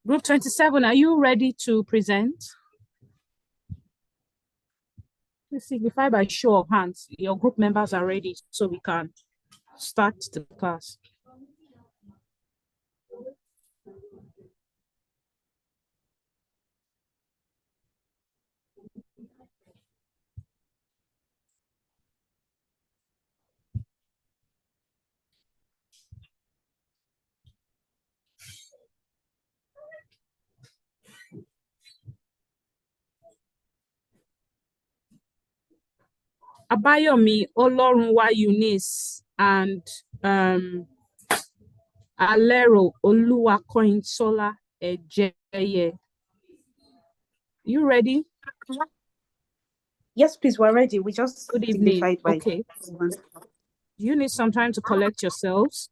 Group 27, are you ready to present? Please signify by show of hands. Your group members are ready so we can start the class. Abayomi, Olorunwa Eunice, and Alero Oluwakoinsola Ejeye. You ready? Yes, please, we're ready. We just Good evening. by okay. You need some time to collect yourselves.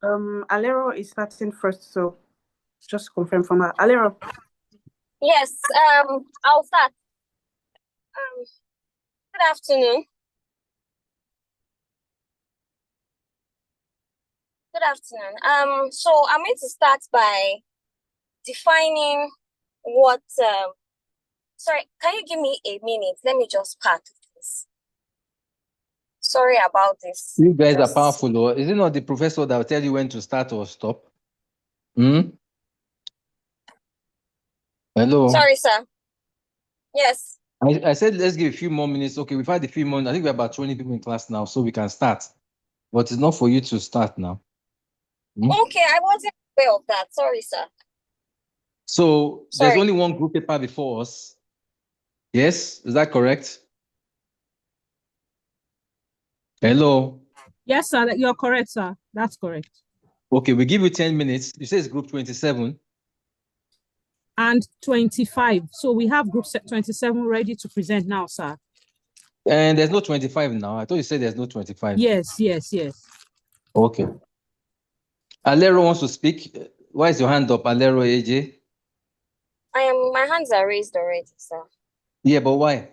Alero is starting first, so just confirm from her. Alero. Yes, I'll start. Good afternoon. Good afternoon. So I'm going to start by defining what sorry, can you give me a minute? Let me just pack this. Sorry about this. You guys are powerful, or is it not the professor that will tell you when to start or stop? Hello. Sorry, sir. Yes. I said let's give a few more minutes. Okay, we've had a few more. I think we're about 20 people in class now, so we can start. But it's not for you to start now. Okay, I wasn't aware of that. Sorry, sir. So there's only one group paper before us. Yes, is that correct? Hello. Yes, sir. You're correct, sir. That's correct. Okay, we give you 10 minutes. You say it's group 27. And 25. So we have group 27 ready to present now, sir. And there's no 25 now. I thought you said there's no 25. Yes. Okay. Alero wants to speak. Why is your hand up, Alero AJ? My hands are raised already, sir. Yeah, but why?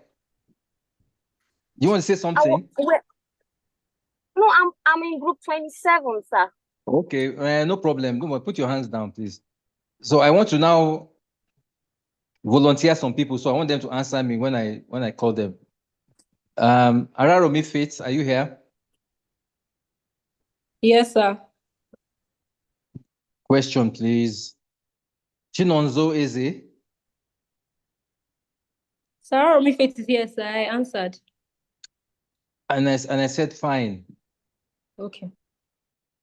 You want to say something? No, I'm in group 27, sir. Okay, no problem. Go on, put your hands down, please. So I want to now volunteer some people. So I want them to answer me when I call them. Araromi Faith, are you here? Yes, sir. Question, please. Chinonzo Eze. Sarah Romi Faith is here, sir. I answered. And I said fine. Okay.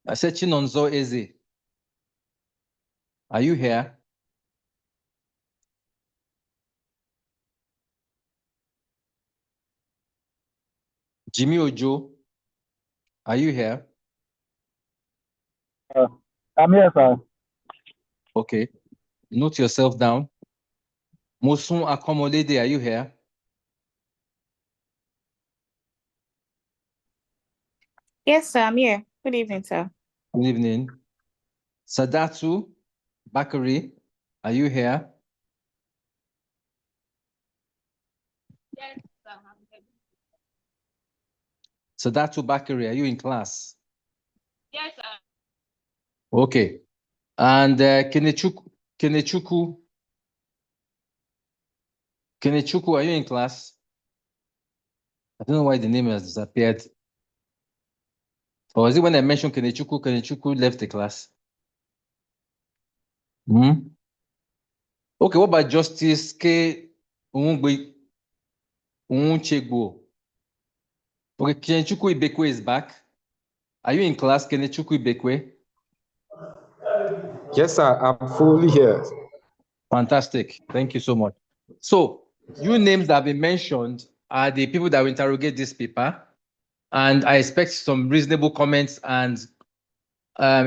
I said Chinonzo Eze. Are you here? Jimmy Ojo, are you here? I'm here, sir. Okay. Note yourself down. Mosun Akomolede, are you here? Yes, sir. I'm here. Good evening, sir. Good evening. Sadatu Bakari, are you here? Yes, sir. Sadatu Bakari, are you in class? Yes, sir. Okay. And Kenechukwu, are you in class? I don't know why the name has disappeared. Or is it when I mentioned Kenechukwu left the class? Okay, what about Justice K. Unchegbo? Okay, Kenechukwu Ibekwe is back. Are you in class, Kenechukwu Ibekwe? Yes, sir. I'm fully here. Fantastic. Thank you so much. So, you names that have been mentioned are the people that will interrogate this paper. And I expect some reasonable comments and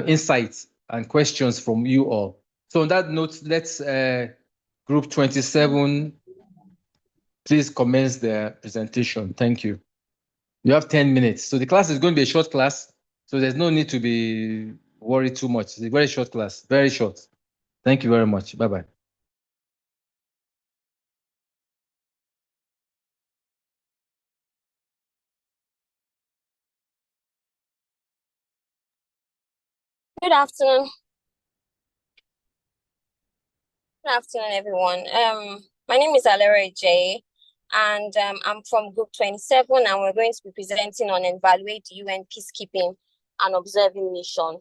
insights and questions from you all. So on that note, let's group 27, please commence the presentation. Thank you. You have 10 minutes. So the class is going to be a short class. So there's no need to be worried too much. It's a very short class, very short. Thank you very much. Bye-bye. Good afternoon. Good afternoon, everyone. My name is Alera J, and I'm from Group 27, and we're going to be presenting on evaluate the UN peacekeeping and observer mission.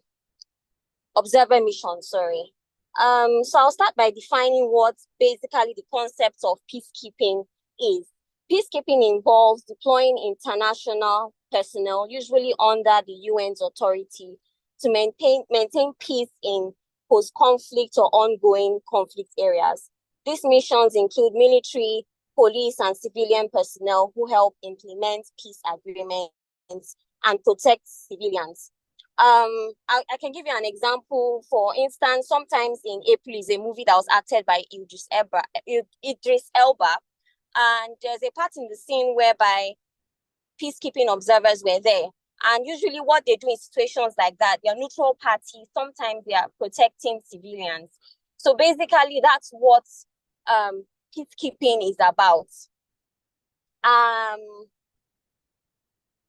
Sorry. So I'll start by defining what basically the concept of peacekeeping is. Peacekeeping involves deploying international personnel, usually under the UN's authority, to maintain peace in post-conflict or ongoing conflict areas. These missions include military, police, and civilian personnel who help implement peace agreements and protect civilians. I can give you an example. For instance, sometimes in April is a movie that was acted by Idris Elba, and there's a part in the scene whereby peacekeeping observers were there. And usually what they do in situations like that, they're neutral parties. Sometimes they are protecting civilians. So basically, that's what peacekeeping is about.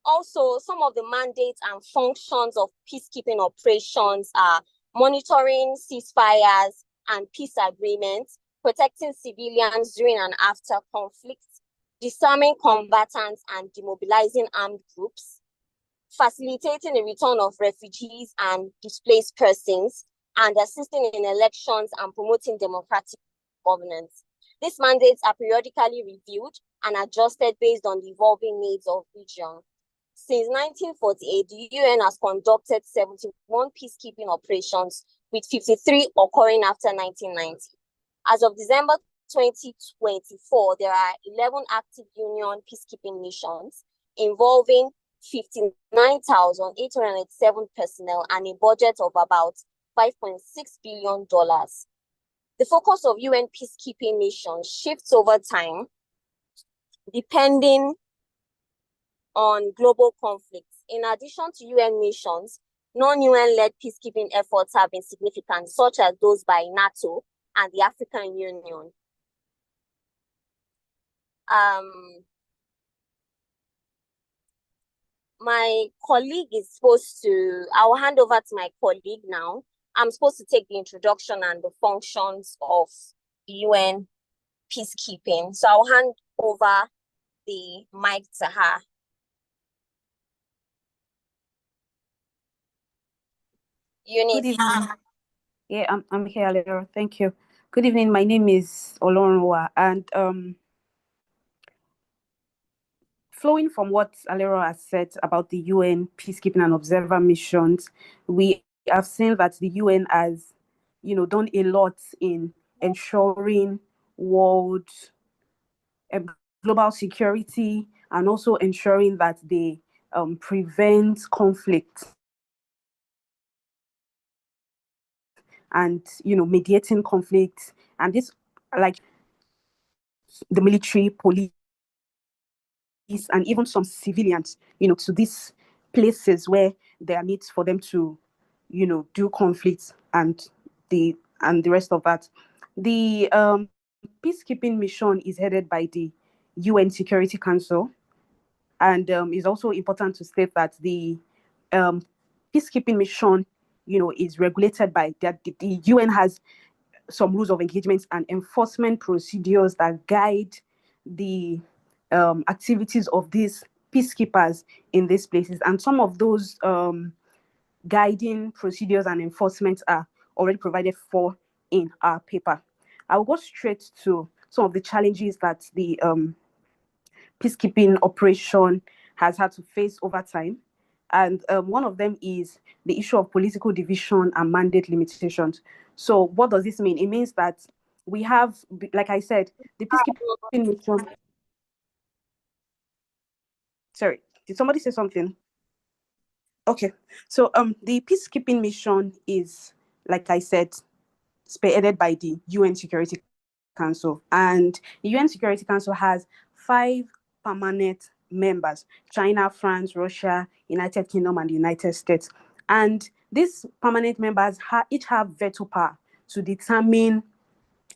Also, some of the mandates and functions of peacekeeping operations are monitoring ceasefires and peace agreements, protecting civilians during and after conflicts, disarming combatants and demobilizing armed groups, facilitating the return of refugees and displaced persons, and assisting in elections and promoting democratic governance. These mandates are periodically reviewed and adjusted based on the evolving needs of the region. Since 1948, the UN has conducted 71 peacekeeping operations, with 53 occurring after 1990. As of December 2024, there are 11 active UN peacekeeping missions involving 59,807 personnel and a budget of about $5.6 billion. The focus of UN peacekeeping missions shifts over time depending on global conflicts. In addition to UN missions, non-UN-led peacekeeping efforts have been significant, such as those by NATO and the African Union. My colleague is I'll hand over to my colleague now. I'm supposed to take the introduction and the functions of the UN peacekeeping. So I'll hand over the mic to her. Good evening. Yeah, I'm here, Alera. Thank you. Good evening. My name is Ll.M, and flowing from what Alera has said about the UN peacekeeping and observer missions, we have seen that the UN has, done a lot in ensuring world global security, and also ensuring that they prevent conflict and mediating conflict, and this, like, the military, police, and even some civilians, to these places where there are needs for them to, do conflicts and the rest of that. The peacekeeping mission is headed by the UN Security Council, and it's also important to state that the peacekeeping mission, is regulated by the UN has some rules of engagement and enforcement procedures that guide the activities of these peacekeepers in these places. And some of those guiding procedures and enforcement are already provided for in our paper. I'll go straight to some of the challenges that the peacekeeping operation has had to face over time. And one of them is the issue of political division and mandate limitations. So what does this mean? It means that we have, like I said, the peacekeeping mission. Sorry, did somebody say something? Okay, so the peacekeeping mission is, like I said, spearheaded by the UN Security Council, and the UN Security Council has 5 permanent members: China, France, Russia, United Kingdom, and the United States. And these permanent members each have veto power to determine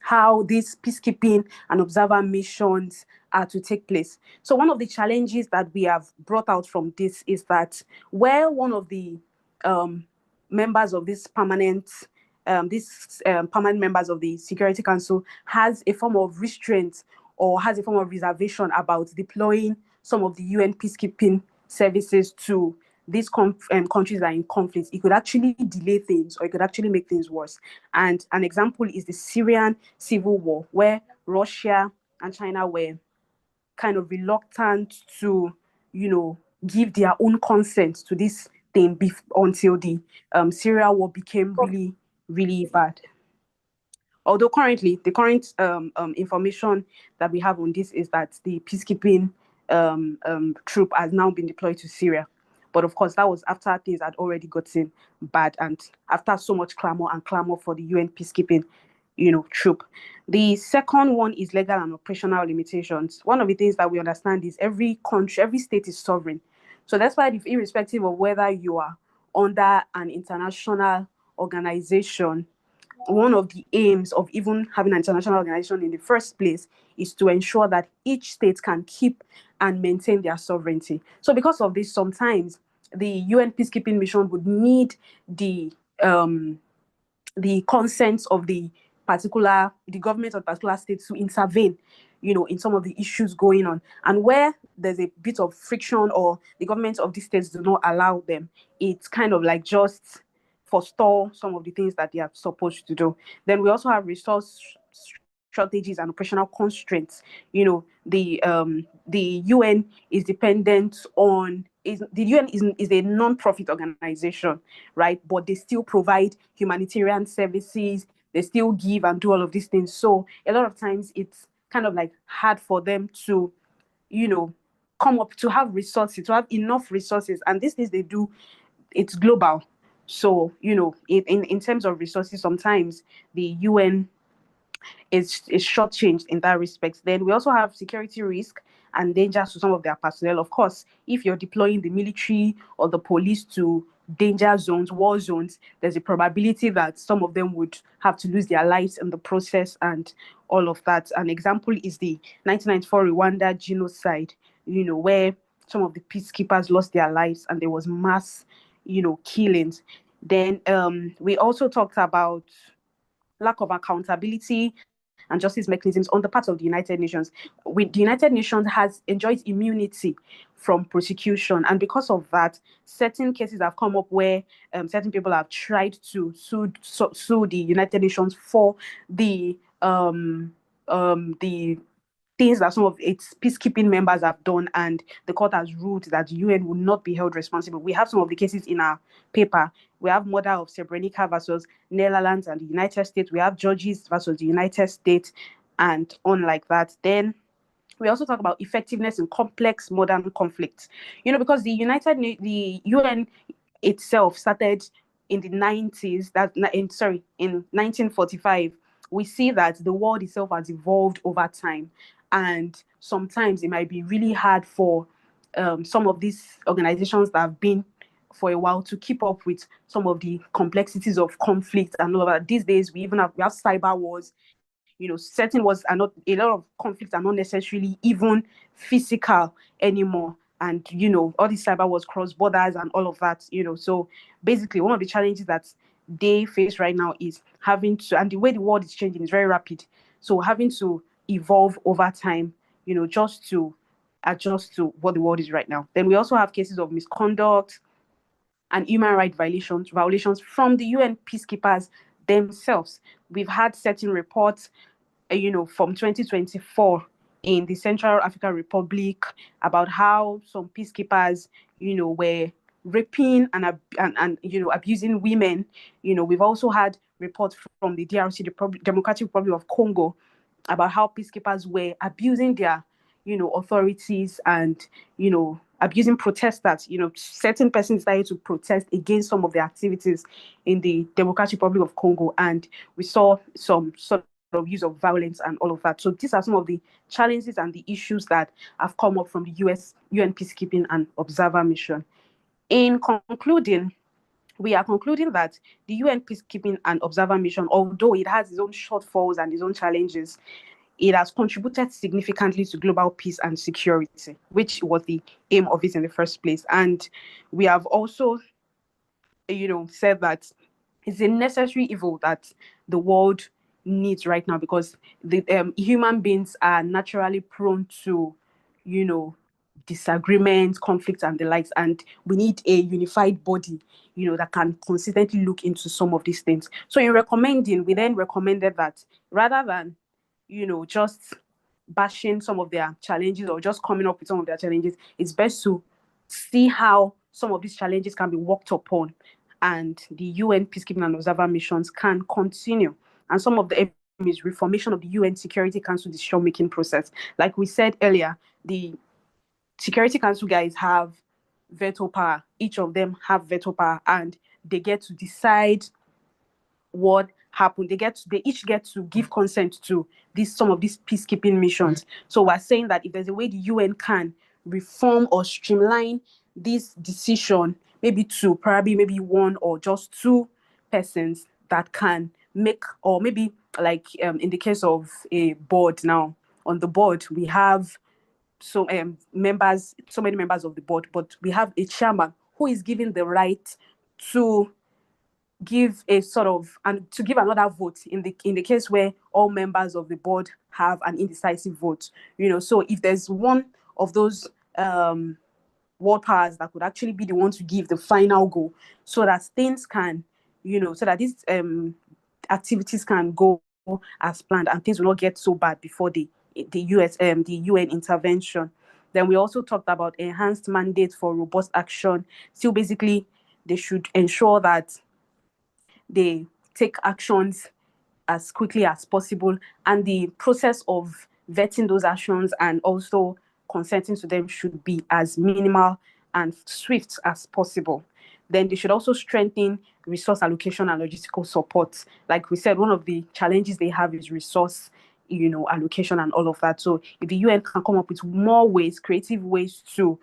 how these peacekeeping and observer missions are to take place. So one of the challenges that we have brought out from this is that where one of the members of this permanent these permanent members of the Security Council has a form of restraint or has a form of reservation about deploying some of the UN peacekeeping services to these countries that are in conflict, it could actually delay things or it could actually make things worse. And an example is the Syrian civil war, where Russia and China were kind of reluctant to, give their own consent to this thing until the Syria war became really, really bad. Although currently, the current information that we have on this is that the peacekeeping troop has now been deployed to Syria. But of course, that was after things had already gotten bad and after so much clamor for the UN peacekeeping, troop. The second one is legal and operational limitations. One of the things that we understand is every country, every state is sovereign. So that's why, irrespective of whether you are under an international organization, one of the aims of even having an international organization in the first place is to ensure that each state can keep and maintain their sovereignty. So because of this, sometimes the UN peacekeeping mission would need the consent of the government of particular state to intervene, in some of the issues going on. And where there's a bit of friction or the government of these states do not allow them, it's kind of like just forestall some of the things that they are supposed to do. Then we also have resource shortages and operational constraints. The UN is dependent on the UN is a non-profit organization, right? But they still provide humanitarian services. They still give and do all of these things. So a lot of times it's kind of like hard for them to, come up to have resources, to have enough resources. And these things they do, it's global. So, in terms of resources, sometimes the UN is shortchanged in that respect. Then we also have security risk and dangers to some of their personnel. Of course, if you're deploying the military or the police to danger zones, war zones, there's a probability that some of them would have to lose their lives in the process and all of that. An example is the 1994 Rwanda genocide, where some of the peacekeepers lost their lives and there was mass, killings. Then we also talked about lack of accountability and justice mechanisms on the part of the United Nations. The United Nations has enjoyed immunity from prosecution, and because of that, certain cases have come up where certain people have tried to sue the United Nations for the things that some of its peacekeeping members have done, and the court has ruled that the UN will not be held responsible. We have some of the cases in our paper. We have murder of Srebrenica versus Netherlands and the United States. We have Georges versus the United States, and unlike that. Then we also talk about effectiveness in complex modern conflicts. Because the UN itself started in the 90s, in 1945. We see that the world itself has evolved over time. And sometimes it might be really hard for some of these organizations that have been for a while to keep up with some of the complexities of conflict and all of that. These days, we have cyber wars. Certain wars are not, a lot of conflicts are not necessarily even physical anymore. And, all these cyber wars cross borders and all of that, So basically, one of the challenges that they face right now is having to, and the way the world is changing is very rapid. So having to evolve over time, just to adjust to what the world is right now. Then we also have cases of misconduct and human rights violations from the UN peacekeepers themselves. We've had certain reports, from 2024 in the Central African Republic about how some peacekeepers, were raping and abusing women. We've also had reports from the DRC, the Democratic Republic of Congo, about how peacekeepers were abusing their, authorities and, abusing protesters. Certain persons started to protest against some of the activities in the Democratic Republic of Congo, and we saw some sort of use of violence and all of that. So these are some of the challenges and the issues that have come up from the UN peacekeeping and observer mission. In concluding, we are concluding that the UN peacekeeping and observer mission, although it has its own shortfalls and its own challenges, it has contributed significantly to global peace and security, which was the aim of it in the first place. And we have also, said that it's a necessary evil that the world needs right now, because the human beings are naturally prone to, you know, disagreements, conflicts, and the likes, and we need a unified body, you know, that can consistently look into some of these things. So in recommending, we then recommended that rather than, you know, just bashing some of their challenges or just coming up with some of their challenges, it's best to see how some of these challenges can be worked upon, and the UN peacekeeping and observer missions can continue. And some of the aim is reformation of the UN Security Council decision-making process. Like we said earlier, the Security Council guys have veto power. Each of them have veto power, and they get to decide what happened. They each get to give consent to some of these peacekeeping missions. So we're saying that if there's a way the UN can reform or streamline this decision, maybe to probably maybe one or just two persons that can make, or maybe like in the case of a board now, on the board we have so many members of the board, but we have a chairman who is given the right to give a sort of, and to give another vote in the case where all members of the board have an indecisive vote. You know, so if there's one of those world powers that could actually be the one to give the final go, so that things can, you know, so that these activities can go as planned and things will not get so bad before the UN intervention. Then we also talked about enhanced mandate for robust action. Still, basically, they should ensure that they take actions as quickly as possible, and the process of vetting those actions and also consenting to them should be as minimal and swift as possible. Then they should also strengthen resource allocation and logistical support. Like we said, one of the challenges they have is resource, you know, allocation and all of that. So if the UN can come up with more ways, creative ways to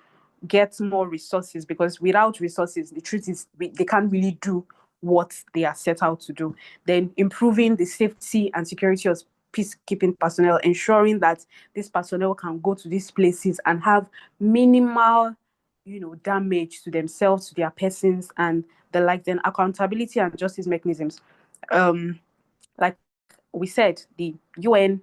get more resources, because without resources, the truth is they can't really do what they are set out to do. Then improving the safety and security of peacekeeping personnel, ensuring that this personnel can go to these places and have minimal, you know, damage to themselves, to their persons, and the like. Then accountability and justice mechanisms. Like we said, the UN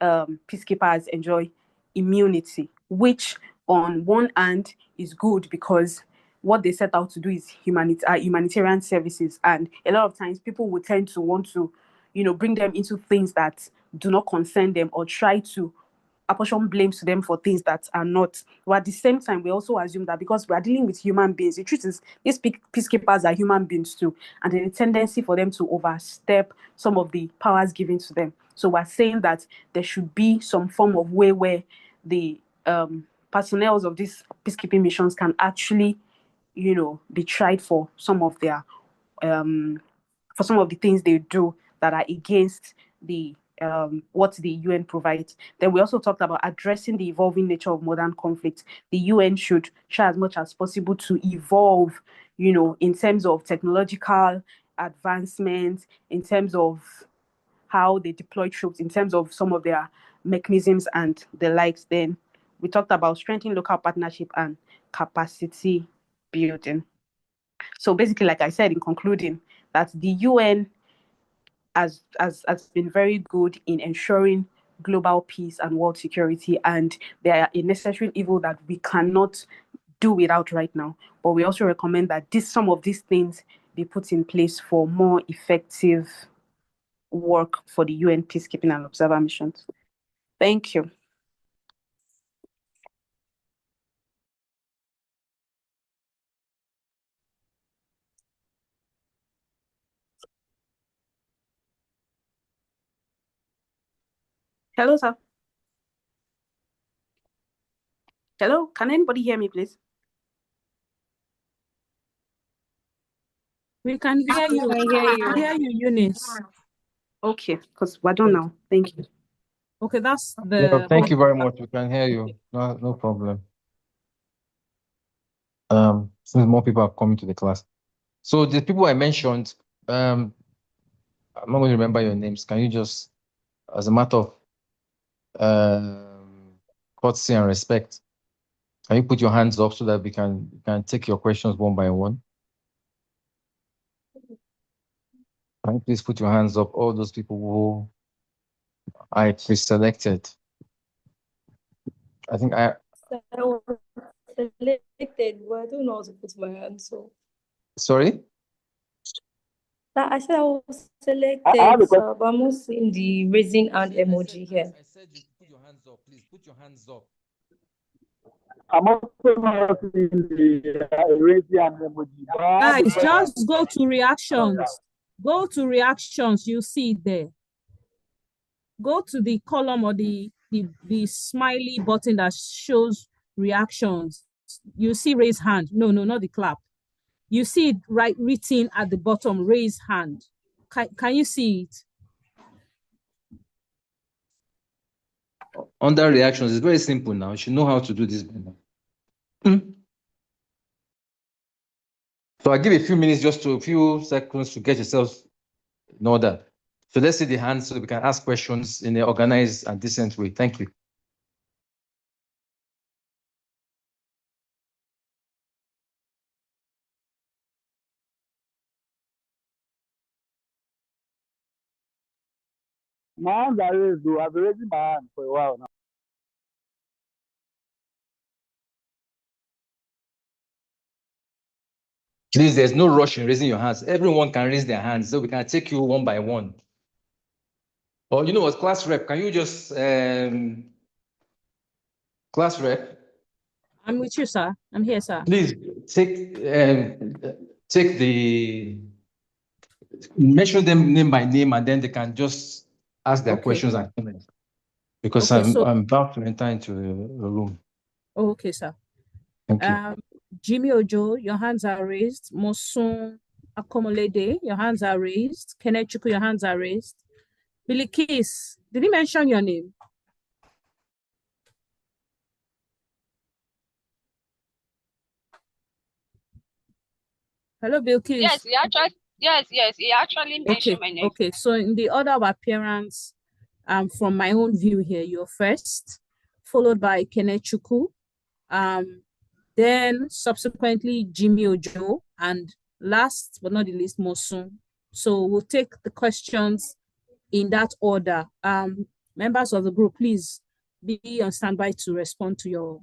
peacekeepers enjoy immunity, which on one hand is good because what they set out to do is humanitarian services, and a lot of times people will tend to want to, you know, bring them into things that do not concern them, or try to apportion blames to them for things that are not. But at the same time, we also assume that because we are dealing with human beings, the truth is these peacekeepers are human beings too, and there's a tendency for them to overstep some of the powers given to them. So we're saying that there should be some form of way where the personnel of these peacekeeping missions can actually, you know, be tried for some of their for some of the things they do that are against the what the UN provides. Then we also talked about addressing the evolving nature of modern conflict. The UN should try as much as possible to evolve, you know, in terms of technological advancements, in terms of how they deploy troops, in terms of some of their mechanisms and the likes. Then we talked about strengthening local partnership and capacity building. So basically, like I said in concluding, that the UN has been very good in ensuring global peace and world security, and they are a necessary evil that we cannot do without right now. But we also recommend that some of these things be put in place for more effective work for the UN peacekeeping and observer missions. Thank you. Hello, sir. Hello, can anybody hear me, please? We can hear you. I hear We you. hear you, Eunice. Okay, because we're done now. Thank you. Okay, that's Yeah, the thank you very much. We can hear you. No problem. Since more people are coming to the class. So the people I mentioned, I'm not going to remember your names. Can you just, as a matter of courtesy and respect, can you put your hands up so that we can take your questions one by one? Can you please put your hands up, all those people who I pre-selected? I think I was selected, but I don't know how to put my hand. So sorry. I said I was I have selected, a question. so but I'm not seeing the raising hand emoji here. I said you put your hands up, please put your hands up. I'm also not in the raising hand emoji, but I have a Guys, question. just go to reactions. Go to reactions. You see it there. Go to the column or the smiley button that shows reactions. You see raise hand. No, not the clap. You see it right written at the bottom, raise hand. Can you see it? Under reactions, it's very simple now. You should know how to do this by now. So I give a few minutes, just to a few seconds to get yourselves in order. So let's see the hands so we can ask questions in an organized and decent way. Thank you. My hands are raised, though. I've been raising my hand for a while now. Please, there's no rush in raising your hands. Everyone can raise their hands, so we can take you one by one. Or you know what, class rep, can you just class rep? I'm with you, sir. I'm here, sir. Please take the mention them name by name, and then they can just ask their Okay. questions and comments. Because Okay, I'm about to enter into a room. Okay, sir. Thank you. Jimmy Ojo, your hands are raised. Mosun Akomolede, your hands are raised. Kenechuku, your hands are raised. Billy Kiss, did he mention your name? Hello, Bilkis. Yes, he actually mentioned my name. Okay. So in the order of appearance, from my own view here, you're first, followed by Kenechuku, then subsequently Jimmy Ojo, and last but not the least, Mosun. So we'll take the questions in that order. Members of the group, please be on standby to respond to your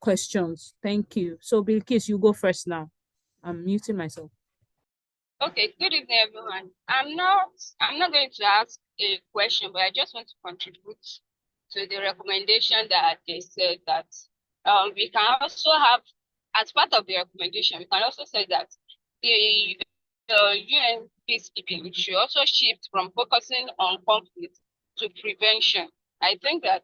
questions. Thank you. So Bilkis, you go first now. I'm muting myself. Okay, good evening, everyone. I'm not going to ask a question, but I just want to contribute to the recommendation that they said that we can also have, as part of the recommendation, we can also say that the UN peacekeeping should also shift from focusing on conflict to prevention. I think that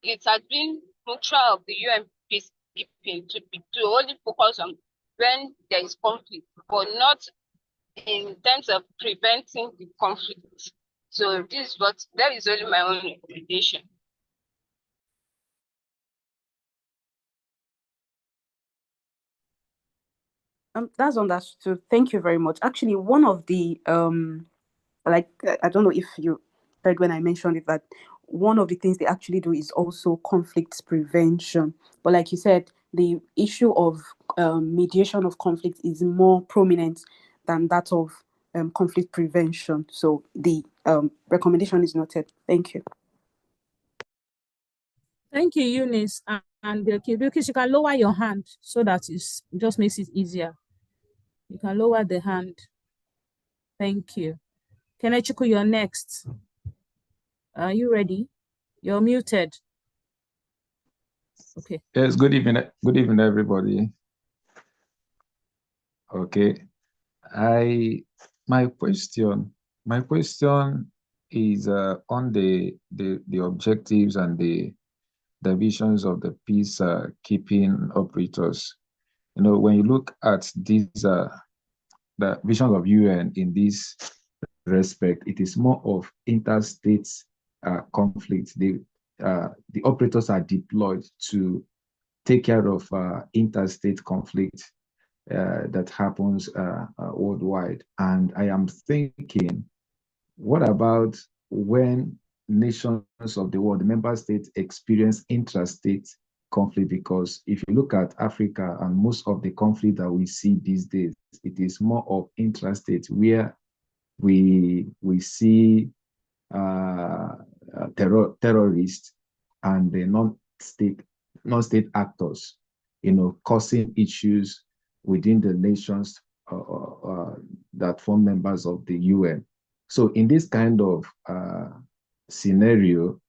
it has been neutral of the UN peacekeeping to only focus on when there is conflict, but not in terms of preventing the conflict. So that is only my own recommendation. That's understood. Thank you very much. Actually, one of the I don't know if you heard when I mentioned it, that one of the things they actually do is also conflict prevention. But like you said, the issue of mediation of conflict is more prominent than that of conflict prevention. So the recommendation is noted. Thank you. Thank you, Eunice and Bilkis. You can lower your hand so that it just makes it easier. You can lower the hand. Thank you. Kenechuku, you're next. Are you ready? You're muted. Okay. Yes, good evening. Good evening, everybody. Okay. My question is on the objectives and the visions of the peace keeping operators. You know, when you look at these the visions of UN in this respect, it is more of interstate conflict. The operators are deployed to take care of interstate conflict that happens worldwide. And I am thinking, what about when nations of the world, the member states, experience intrastate conflict? Because if you look at Africa and most of the conflict that we see these days, it is more of intrastate, where we see terrorists and the non-state actors, causing issues within the nations that form members of the UN. So in this kind of scenario,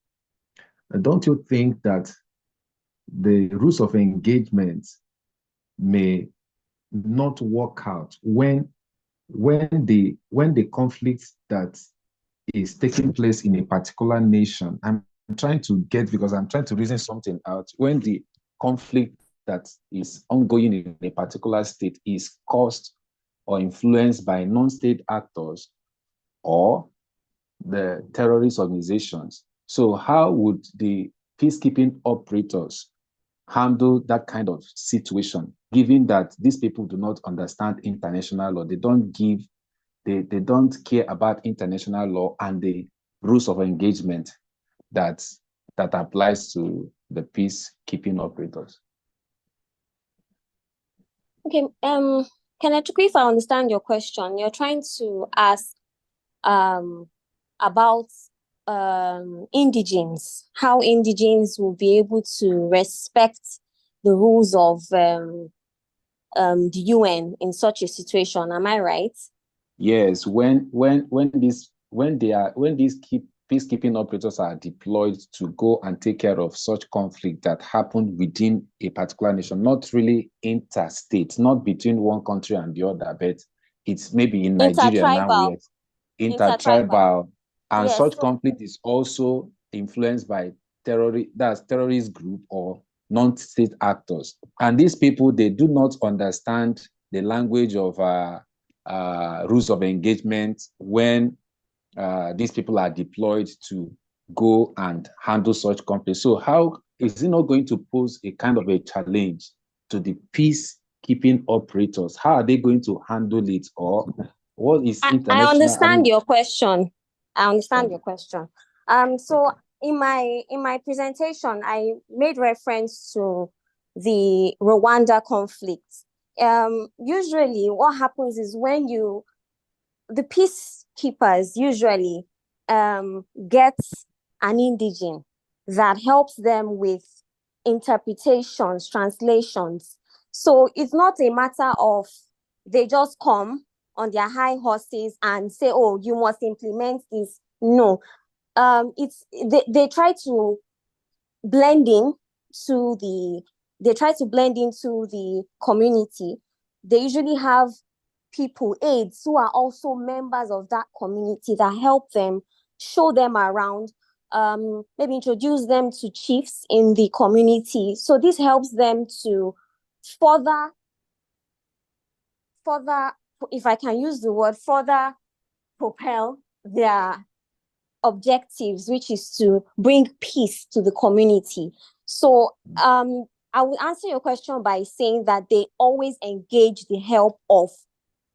don't you think that the rules of engagement may not work out when the conflict that is taking place in a particular nation? I'm trying to get, because I'm trying to reason something out. When the conflict that is ongoing in a particular state is caused or influenced by non-state actors or the terrorist organizations. So how would the peacekeeping operators handle that kind of situation, given that these people do not understand international law? They don't care about international law and the rules of engagement that applies to the peacekeeping operators. Okay, Kenechukwu, if I understand your question, you're trying to ask about indigenes, how indigenes will be able to respect the rules of the UN in such a situation. Am I right? Yes, when these peacekeeping operators are deployed to go and take care of such conflict that happened within a particular nation, not really interstate, not between one country and the other, but it's maybe in Nigeria now, where intertribal, and yes, such conflict is also influenced by terrorist group or non-state actors. And these people, they do not understand the language of rules of engagement when these people are deployed to go and handle such conflicts. So how is it not going to pose a kind of a challenge to the peacekeeping operators? How are they going to handle it? Or what is international? I understand your question. Your question. So in my presentation, I made reference to the Rwanda conflict. Usually what happens is when the peacekeepers usually get an indigene that helps them with interpretations, translations. So it's not a matter of they just come on their high horses and say, oh, you must implement this. No. They try to blend in to the into the community. They usually have people, aides, who are also members of that community that help them, show them around, maybe introduce them to chiefs in the community. So this helps them to further, if I can use the word, further propel their objectives, which is to bring peace to the community. So I will answer your question by saying that they always engage the help of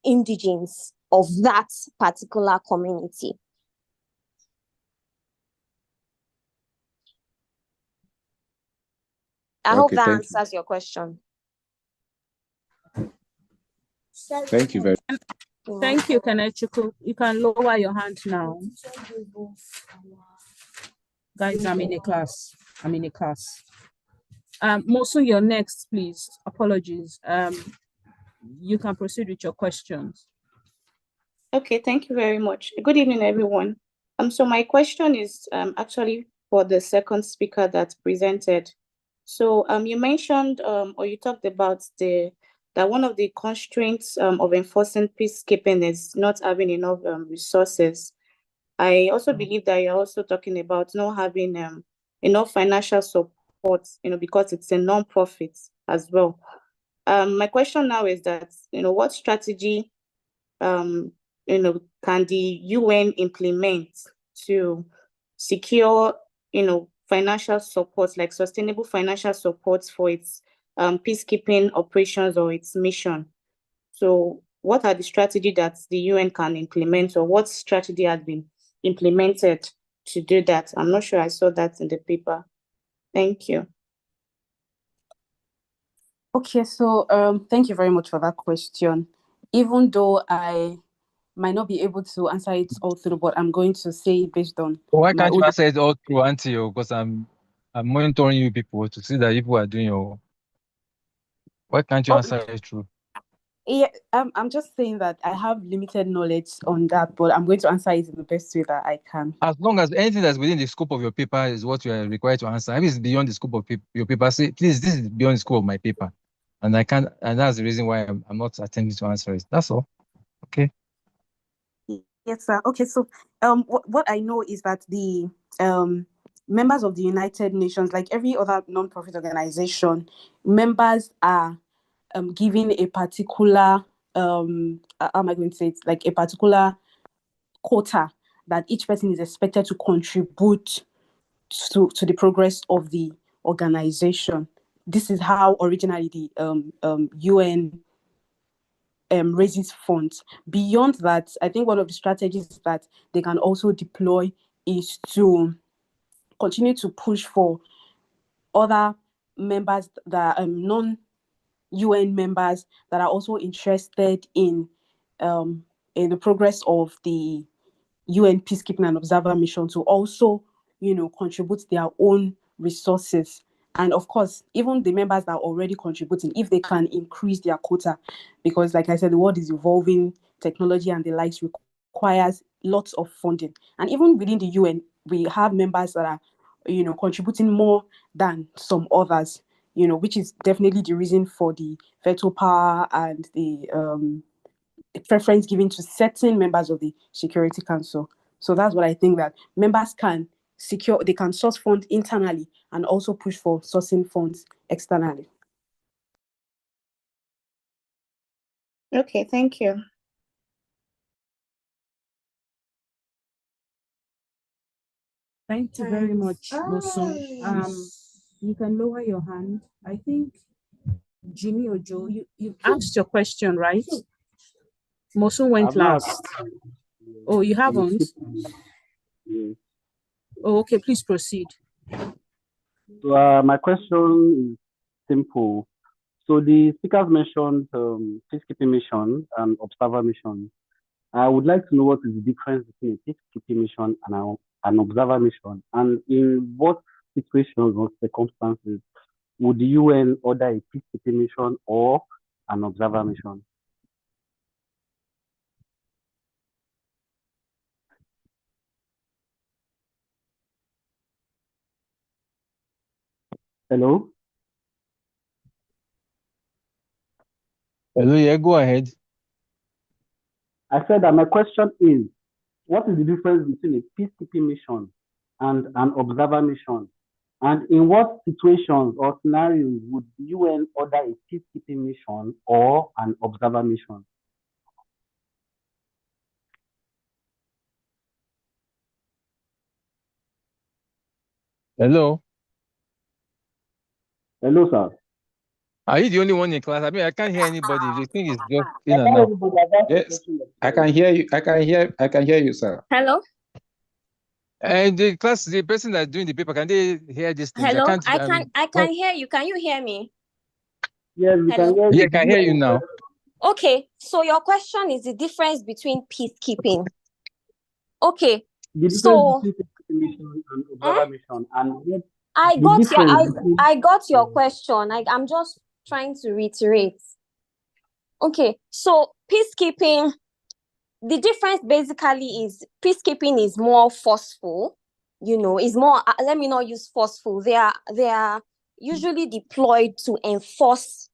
indigenes of that particular community. I hope that answers your question. Thank you very much. Thank you, Kenechukwu. You can lower your hand now. Guys, I'm in a class. Mosu, you're next, please. Apologies. You can proceed with your questions. Okay, thank you very much. Good evening, everyone. So my question is actually for the second speaker that presented. So you mentioned or you talked about that one of the constraints of enforcing peacekeeping is not having enough resources. I also believe that you're also talking about not having enough financial support, because it's a non-profit as well. My question now is that, what strategy can the UN implement to secure, financial support, like sustainable financial support for its peacekeeping operations or its mission? So what are the strategies that the UN can implement, or what strategy has been implemented to do that? I'm not sure I saw that in the paper. Thank you. Okay, so thank you very much for that question. Even though I might not be able to answer it all through, but I'm going to say it based on Why my can't you own. answer it all through, Auntie? Because I'm monitoring you people to see that people are doing your. Why can't you Oh, answer it through? yeah, I'm just saying that I have limited knowledge on that, but I'm going to answer it in the best way that I can. As long as anything that's within the scope of your paper is what you are required to answer. If it's beyond the scope of your paper, say, please, this is beyond the scope of my paper. And I can't, and that's the reason why I'm not attempting to answer it. That's all. Okay. Yes, sir. Okay, so what I know is that the members of the United Nations, like every other non-profit organization, members are given a particular how am I going to say it, like a particular quota that each person is expected to contribute to the progress of the organization. This is how originally the UN raises funds. Beyond that, I think one of the strategies that they can also deploy is to continue to push for other members that non-UN members that are also interested in the progress of the UN peacekeeping and observer mission to also, contribute their own resources. And of course, even the members that are already contributing, if they can increase their quota, because like I said, the world is evolving, technology and the likes requires lots of funding. And even within the UN, we have members that are, contributing more than some others, which is definitely the reason for the veto power and the preference given to certain members of the Security Council. So that's what I think, that members can they can source funds internally and also push for sourcing funds externally. Okay, thank you. Thank you very much, Bosun. You can lower your hand. I think Jimmy or Joe, you asked your question, right? Mosun went I've not. last. Oh, you haven't? Yes. Oh, okay, please proceed. So my question is simple. So the speakers mentioned peacekeeping mission and observer mission. I would like to know what is the difference between a peacekeeping mission and an observer mission, and in what situations or circumstances would the UN order a peacekeeping mission or an observer mission? Hello? Hello, yeah, go ahead. I said that my question is, what is the difference between a peacekeeping mission and an observer mission? And in what situations or scenarios would the UN order a peacekeeping mission or an observer mission? Hello. Hello, sir. Are you the only one in class? I mean, I can't hear anybody. The thing is just in and out. Yes, I can hear you. I can hear you, sir. Hello? And the class, the person that's doing the paper, can they hear these things? Hello? I can hear you. Can you hear me? Yes, we can hear you. Yeah, I can hear you now. Okay, so your question is the difference between peacekeeping. Okay, The difference so between peacekeeping mission and observer mission, and what I the got difference between- I got your question. I'm just trying to reiterate. Okay, so peacekeeping, the difference basically is peacekeeping is more forceful, is more, let me not use forceful. They are usually deployed to enforce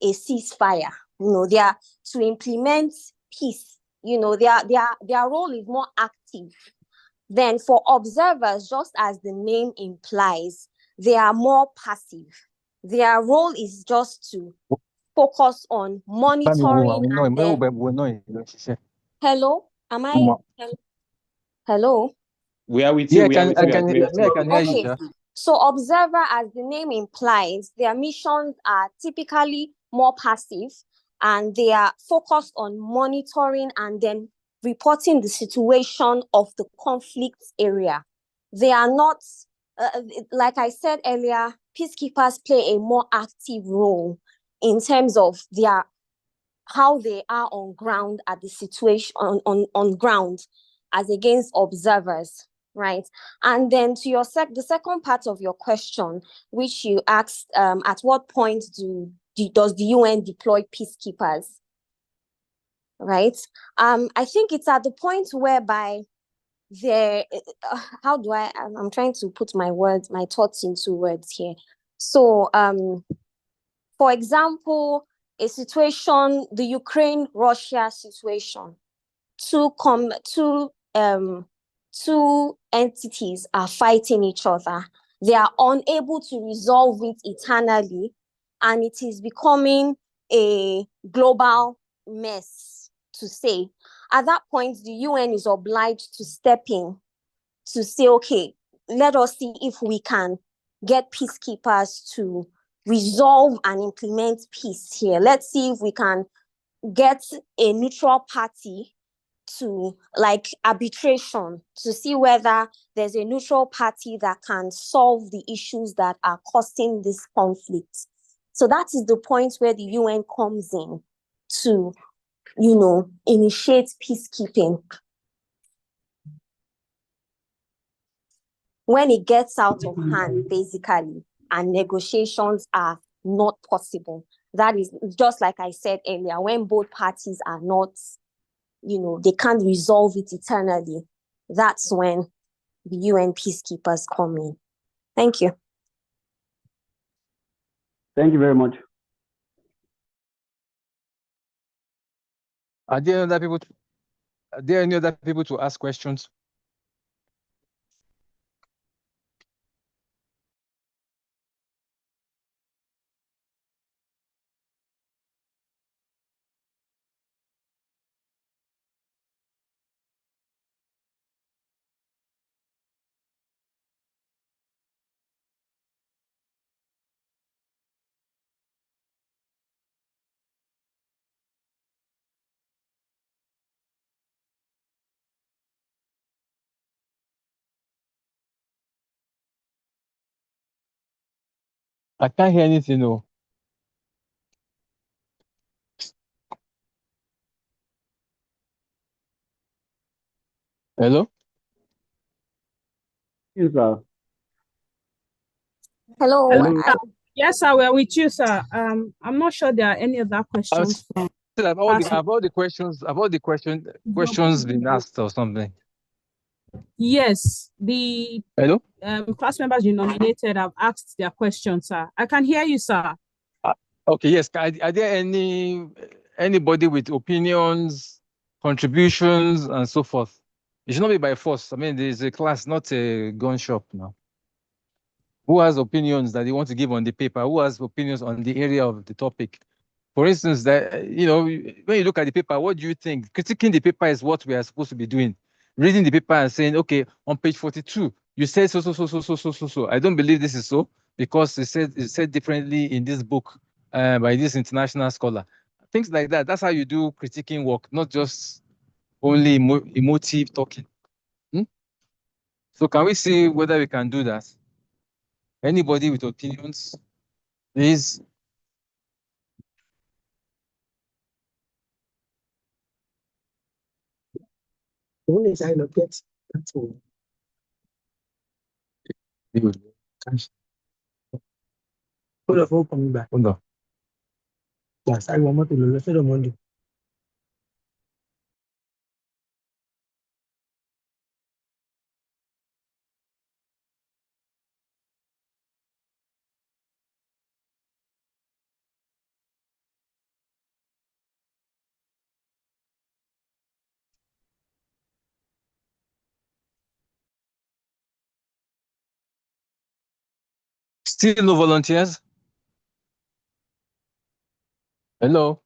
a ceasefire. They are to implement peace. Their role is more active. Then for observers, just as the name implies, they are more passive. Their role is just to focus on monitoring and then... Hello? Am I? Hello? We are with Yeah, you. I We are can, with I you. can, We are I can hear you, Okay. sir. So observer, as the name implies, their missions are typically more passive and they are focused on monitoring and then reporting the situation of the conflict area. They are not, like I said earlier, peacekeepers play a more active role in terms of their how they are on ground at the situation on ground as against observers, right? And then to your the second part of your question, which you asked, at what point does the UN deploy peacekeepers, right? I think it's at the point whereby how do I'm trying to put my thoughts into words here. So for example, a situation, the Ukraine-Russia situation, two entities are fighting each other. They are unable to resolve it eternally, and it is becoming a global mess, to say. At that point, the UN is obliged to step in to say, okay, let us see if we can get peacekeepers to resolve and implement peace here. Let's see if we can get a neutral party to, like, arbitration, to see whether there's a neutral party that can solve the issues that are causing this conflict. So that is the point where the UN comes in to, initiate peacekeeping. When it gets out of hand, basically, and negotiations are not possible. That is just like I said earlier, when both parties are not, they can't resolve it eternally. That's when the UN peacekeepers come in. Thank you. Thank you very much. Are there any other people to ask questions? I can't hear anything, no. Hello? Yes, sir. Hello. Hello. Yes, sir, we're with you, sir. I'm not sure there are any other questions. Have all the questions been asked or something? Yes, the Hello? class members you nominated have asked their questions, sir. I can hear you, sir. Okay, yes. Are there anybody with opinions, contributions, and so forth? It should not be by force. I mean, there's a class, not a gun shop now. Who has opinions that they want to give on the paper? Who has opinions on the area of the topic? For instance, that when you look at the paper, what do you think? Critiquing the paper is what we are supposed to be doing. Reading the paper and saying, okay, on page 42, you said so. I don't believe this is so because it said differently in this book by this international scholar. Things like that. That's how you do critiquing work, not just only emotive talking. So can we see whether we can do that? Anybody with opinions, please? When is I not get that one? Hold on, phone coming back. Hold on. Yes, I want to lose the money. Still no volunteers? Hello?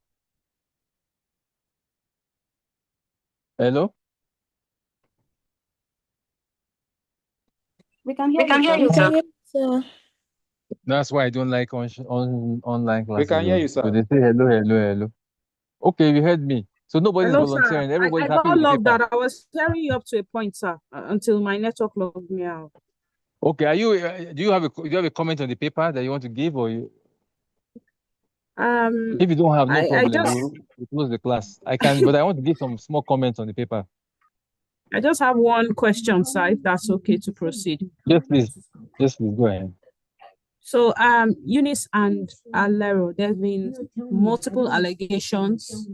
Hello? We can hear you, sir. That's why I don't like online classes. We can hear you, sir. So they say hello. Okay, you heard me. So nobody's Hello, volunteering. sir. Everybody's I happy got with the logged paper. out. I was hearing you up to a point, sir, until my network logged me out. Okay, do you have a comment on the paper that you want to give, or you? If you don't have no I problem, just we'll close the class. I can, but I want to give some small comments on the paper. I just have one question, sir, if that's okay to proceed. Yes, please. Yes, please go ahead. So, Eunice and Alero, there have been multiple allegations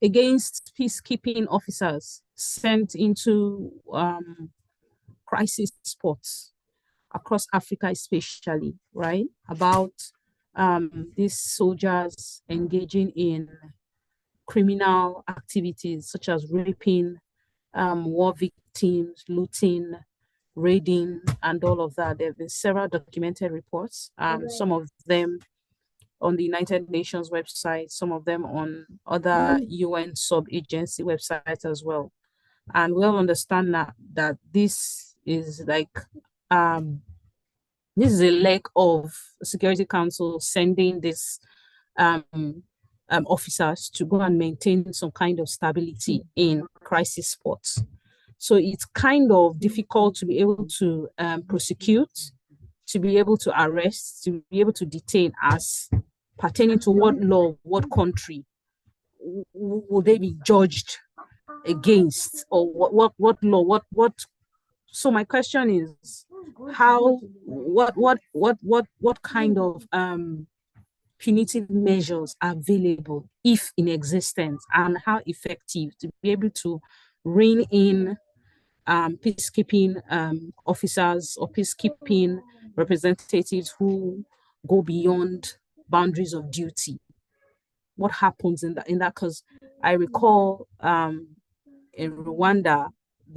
against peacekeeping officers sent into crisis spots across Africa, especially, right? About these soldiers engaging in criminal activities such as raping war victims, looting, raiding, and all of that. There have been several documented reports, some of them on the United Nations website, some of them on other UN sub-agency websites as well. And we'll understand that this is like this is a leg of Security Council sending this officers to go and maintain some kind of stability in crisis spots. So it's kind of difficult to be able to prosecute, to be able to arrest, to be able to detain as pertaining to what law, what country will they be judged against, or what law, what. So my question is, what kind of punitive measures are available, if in existence, and how effective to be able to rein in peacekeeping officers or peacekeeping representatives who go beyond boundaries of duty? What happens in that? Because I recall in Rwanda,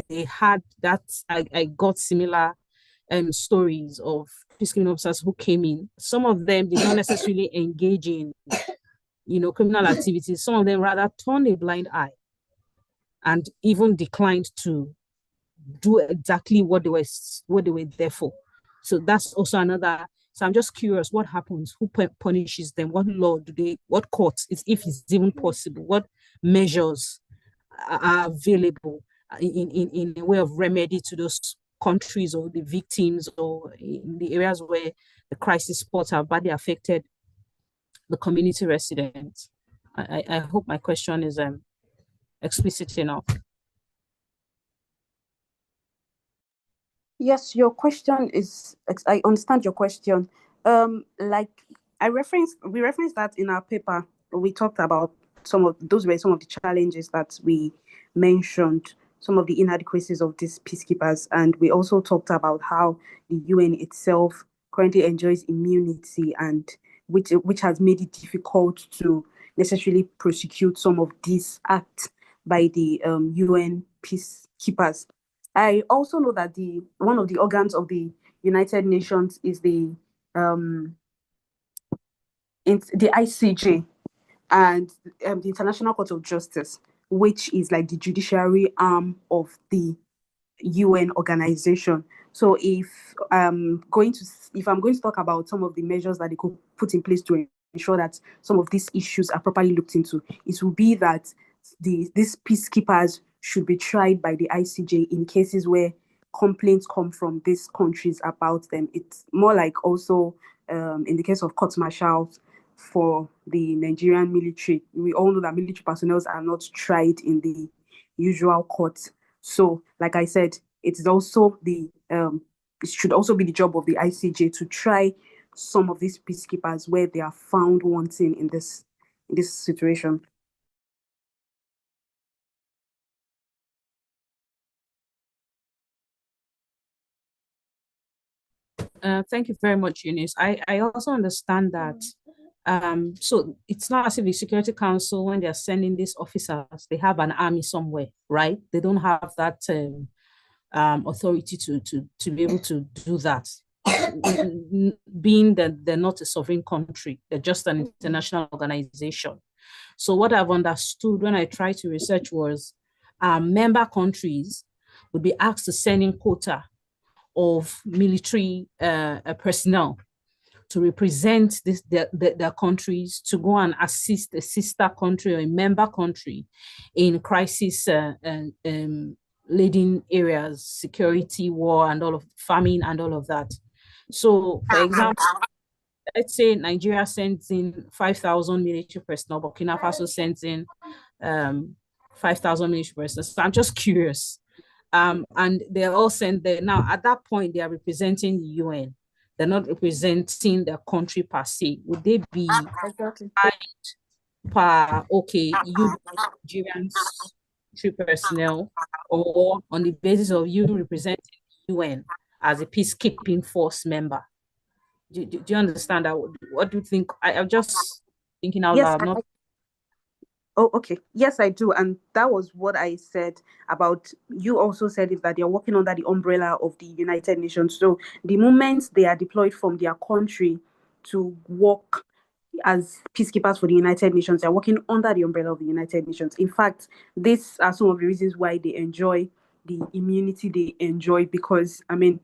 they had that, I got similar stories of peacekeeping officers who came in. Some of them did not necessarily engage in, criminal activities. Some of them rather turned a blind eye and even declined to do exactly what they were there for. So that's also another. So I'm just curious, what happens? Who punishes them? What law what courts, if it's even possible, what measures are available in a way of remedy to those countries or the victims, or in the areas where the crisis spots have badly affected the community residents? I hope my question is explicit enough. Yes, your question is, I understand your question. Like we referenced that in our paper. We talked about some of the challenges that we mentioned, some of the inadequacies of these peacekeepers, and we also talked about how the UN itself currently enjoys immunity, and which has made it difficult to necessarily prosecute some of these acts by the UN peacekeepers. I also know that one of the organs of the United Nations is the ICJ, and the International Court of Justice, which is like the judiciary arm of the UN organization. So if I'm going to talk about some of the measures that they could put in place to ensure that some of these issues are properly looked into, it will be that these peacekeepers should be tried by the ICJ in cases where complaints come from these countries about them. It's more like also in the case of court martials for the Nigerian military. We all know that military personnel are not tried in the usual courts. So, like I said, it should also be the job of the ICJ to try some of these peacekeepers where they are found wanting in this situation. Thank you very much, Eunice. I also understand that. So it's not as if the Security Council, when they're sending these officers, they have an army somewhere, right? They don't have that authority to be able to do that. Being that they're not a sovereign country, they're just an international organization. So what I've understood when I tried to research was member countries would be asked to send in quota of military personnel to represent their countries, to go and assist a sister country or a member country in crisis leading areas, security, war, and all of famine and all of that. So, for example, let's say Nigeria sends in 5,000 military personnel, Burkina Faso sends in 5,000 military personnel. So I'm just curious. And they're all sent there. Now, at that point, they are representing the UN. They're not representing the country per se. Would they be Exactly. okay, you Nigerian military personnel, or on the basis of you representing the UN as a peacekeeping force member? Do you understand that? What do you think? I'm just thinking out Yes, loud. Not oh, okay. Yes, I do. And that was what I said about, you also said it, that they're working under the umbrella of the United Nations. So the moment they are deployed from their country to work as peacekeepers for the United Nations, they're working under the umbrella of the United Nations. In fact, these are some of the reasons why they enjoy the immunity they enjoy, because, I mean,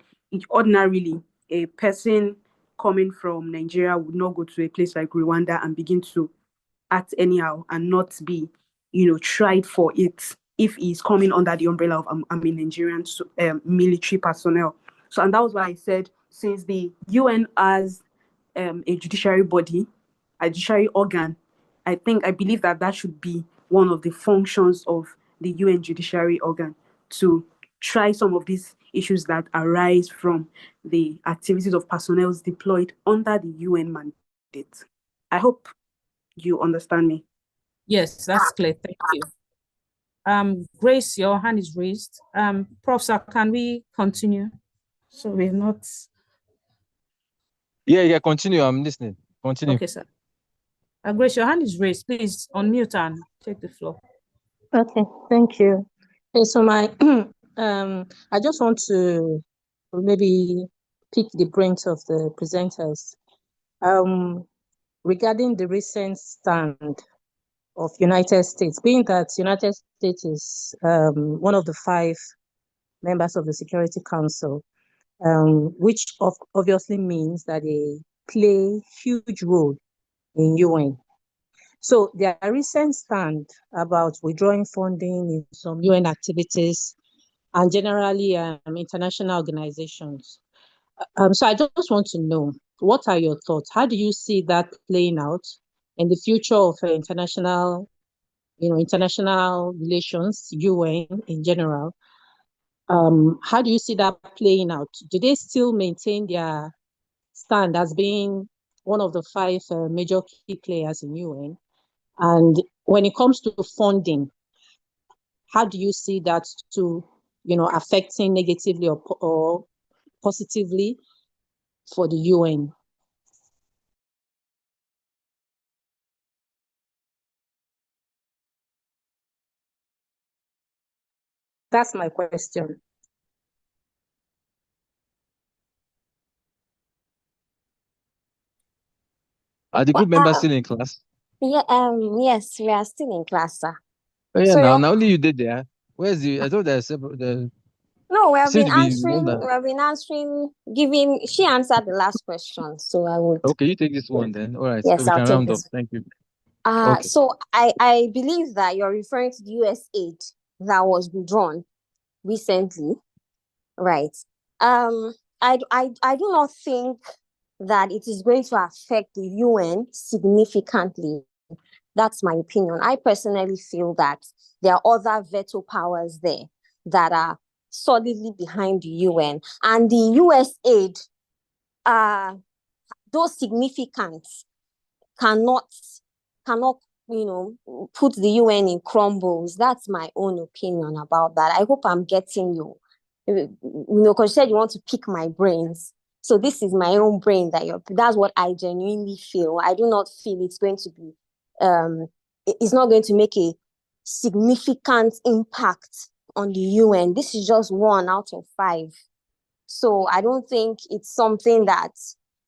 ordinarily, a person coming from Nigeria would not go to a place like Rwanda and begin to act anyhow and not be, tried for it if he's coming under the umbrella of Nigerian military personnel. So, and that was why I said, since the UN has a judiciary body, a judiciary organ, I believe that that should be one of the functions of the UN judiciary organ, to try some of these issues that arise from the activities of personnel deployed under the UN mandate. I hope you understand me. yes, that's clear. Thank you. Grace, your hand is raised. Professor, can we continue? So we're not. Yeah, continue. I'm listening. Continue. Okay, sir. Grace, your hand is raised. Please unmute and take the floor. Okay, thank you. Okay, so my I just want to maybe pick the brains of the presenters regarding the recent stand of United States, being that United States is one of the 5 members of the Security Council, which obviously means that they play huge role in UN. So their recent stand about withdrawing funding in some UN activities and generally international organizations. So I just want to know, what are your thoughts? How do you see that playing out in the future of international relations, UN in general? How do you see that playing out? Do they still maintain their stand as being one of the 5 major key players in UN? And when it comes to funding, how do you see that affecting negatively or positively for the UN? That's my question. Are the group members still in class? Yeah, yes, we are still in class, sir. Oh, yeah, So now only you did there. Where's the? I thought there's several. no, we have Seems been to be answering, one giving, she answered the last question. So I would, Okay, you take this one then. All right, so yes, we I'll can take round up. this. Thank you. Okay. So I believe that you're referring to the US aid that was withdrawn recently, right? I do not think that it is going to affect the UN significantly. That's my opinion. I personally feel that there are other veto powers there that are solidly behind the UN, and the US aid, though significant, cannot put the UN in crumbles. That's my own opinion about that. I hope I'm getting you. Because you said you want to pick my brains. So this is my own brain that's what I genuinely feel. I do not feel it's going to be it's not going to make a significant impact on the UN. This is just 1 out of 5. So I don't think it's something that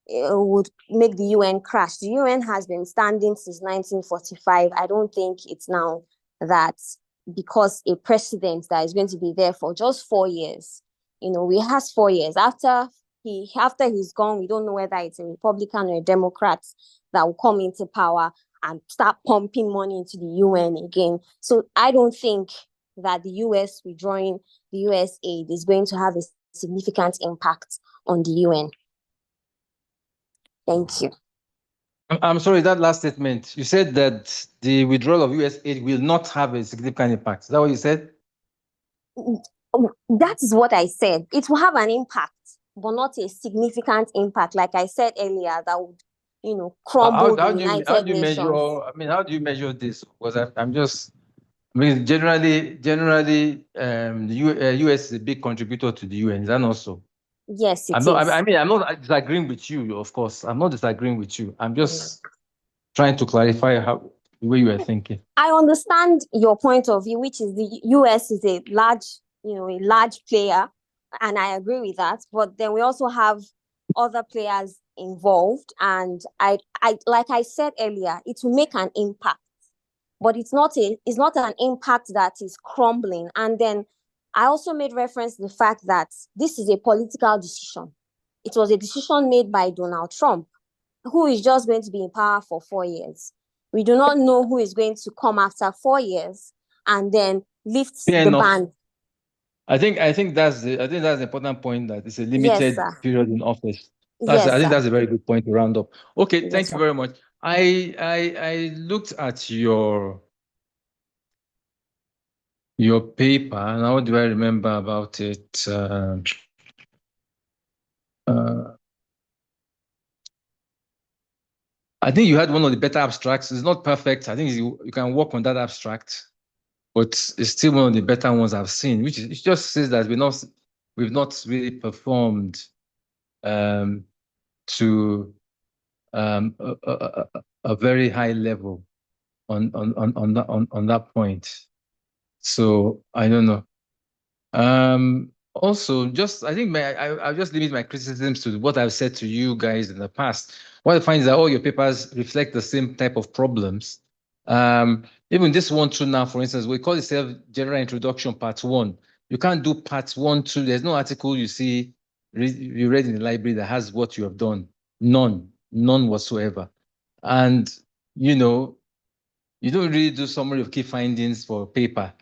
would make the UN crash. The UN has been standing since 1945. I don't think it's now that because a president that is going to be there for just 4 years, we has 4 years. After he's gone, we don't know whether it's a Republican or a Democrat that will come into power and start pumping money into the UN again. So I don't think that the US withdrawing the US aid is going to have a significant impact on the UN. Thank you. I'm sorry, that last statement, you said that the withdrawal of US aid will not have a significant impact. Is that what you said? That is what I said. It will have an impact, but not a significant impact. Like I said earlier, that would, crumble the How United do you Nations. measure, I mean, how do you measure this? Because I'm just, I mean, generally, the US is a big contributor to the UN. Is that not so? Yes, it I'm is. not, I mean, I'm not disagreeing with you, of course. I'm not disagreeing with you. I'm just trying to clarify the way you are thinking. I understand your point of view, which is the US is a large player, and I agree with that. But then we also have other players involved, and I like I said earlier, it will make an impact, but it's not an impact that is crumbling. And then I also made reference to the fact that this is a political decision. It was a decision made by Donald Trump, who is just going to be in power for 4 years. We do not know who is going to come after 4 years and then lift Fair the enough. ban. I think that's the important point, that it's a limited Yes, sir. period in office. Yes, I think sir. that's a very good point to round up. Okay, Yes, thank you sir. very much. I looked at your paper, and how do I remember about it? I think you had one of the better abstracts. It's not perfect. I think you can work on that abstract, but it's still one of the better ones I've seen, which it just says that we've not really performed to a very high level on that point. So I don't know. Also, I think I'll just limit my criticisms to what I've said to you guys in the past. What I find is that all your papers reflect the same type of problems. Even this one too now, for instance, we call itself General Introduction Part 1. You can't do Part 1, 2. There's no article you read in the library that has what you have done. None whatsoever. And, you don't really do summary of key findings for paper.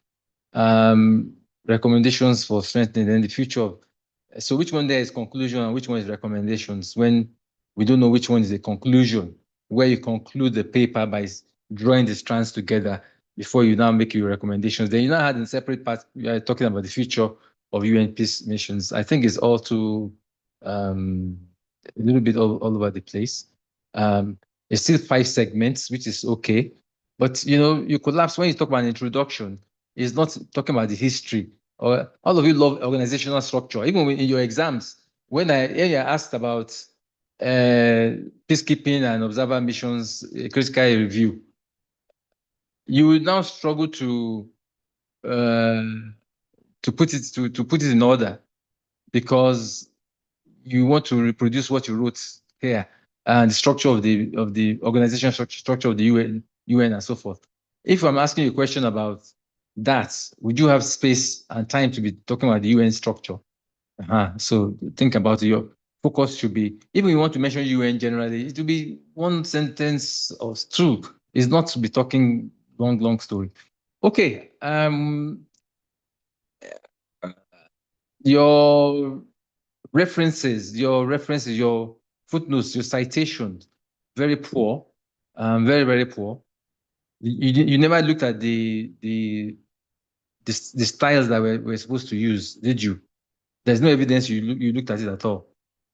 Recommendations for strengthening in the future. So which one there is conclusion and which one is recommendations, when we don't know which one is a conclusion, where you conclude the paper by drawing the strands together before you now make your recommendations. Then you now had in separate parts, we are talking about the future of UN peace missions. I think it's all too a little bit all over the place. It's still 5 segments, which is okay. But you collapse when you talk about an introduction. It's not talking about the history. Or all of you love organizational structure. Even in your exams, when you're asked about peacekeeping and observer missions, critical review, you will now struggle to put it in order, because you want to reproduce what you wrote here, and the structure of the organization structure of the UN and so forth. If I'm asking you a question about that, would you have space and time to be talking about the UN structure? So think about it. Your focus should be, even if you want to mention UN generally, it will be one sentence or two. It's not to be talking long story. Okay. Your references, your footnotes, your citations, very poor, very poor. You never looked at the styles that we're supposed to use, did you? There's no evidence you looked at it at all.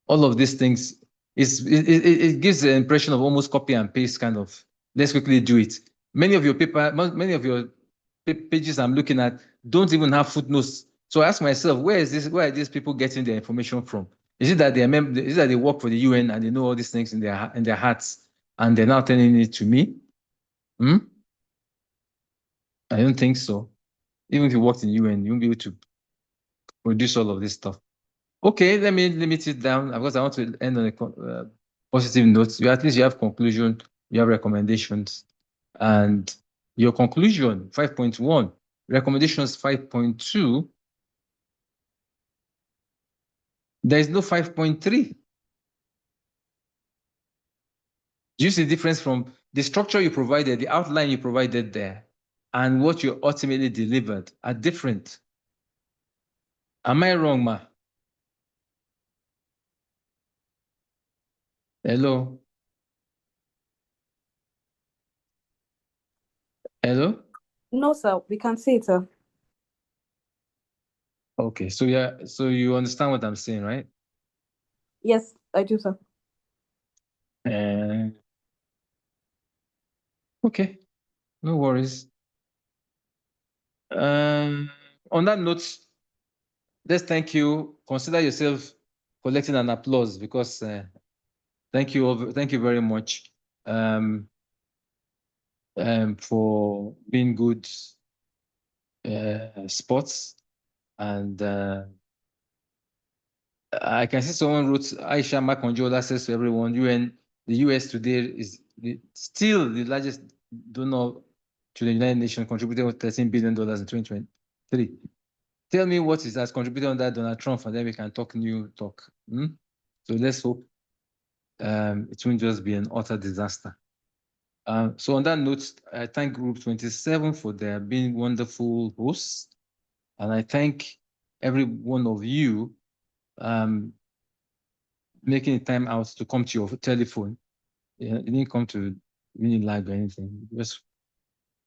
All of these things it gives the impression of almost copy and paste kind of. Let's quickly do it. Many of your pages I'm looking at don't even have footnotes. So I ask myself, where are these people getting their information from? Is it that they work for the UN and they know all these things in their hearts, and they're now telling it to me? I don't think so. Even if you worked in the UN, you won't be able to produce all of this stuff. Okay, let me limit it down because I want to end on a positive note. At least you have conclusion, you have recommendations, and your conclusion 5.1, recommendations 5.2. There is no 5.3. Do you see the difference from the structure you provided, the outline you provided there, and what you ultimately delivered are different? Am I wrong, Ma? Hello? Hello? No, sir, we can see it, sir. Okay, so yeah, so you understand what I'm saying, right? Yes, I do, sir. Okay, no worries. On that note, let's thank you. Consider yourself collecting an applause because thank you very much for being good sports. And I can see someone wrote Aisha Makonjola says to everyone, the US today is still the largest donor to the United Nations, contributing $13 billion in 2023. Tell me what is has contributed under Donald Trump, and then we can talk new talk. So let's hope it won't just be an utter disaster. So on that note, I thank Group 27 for their being wonderful hosts, and I thank every one of you making time out to come to your telephone. You didn't come to really lag or anything. Just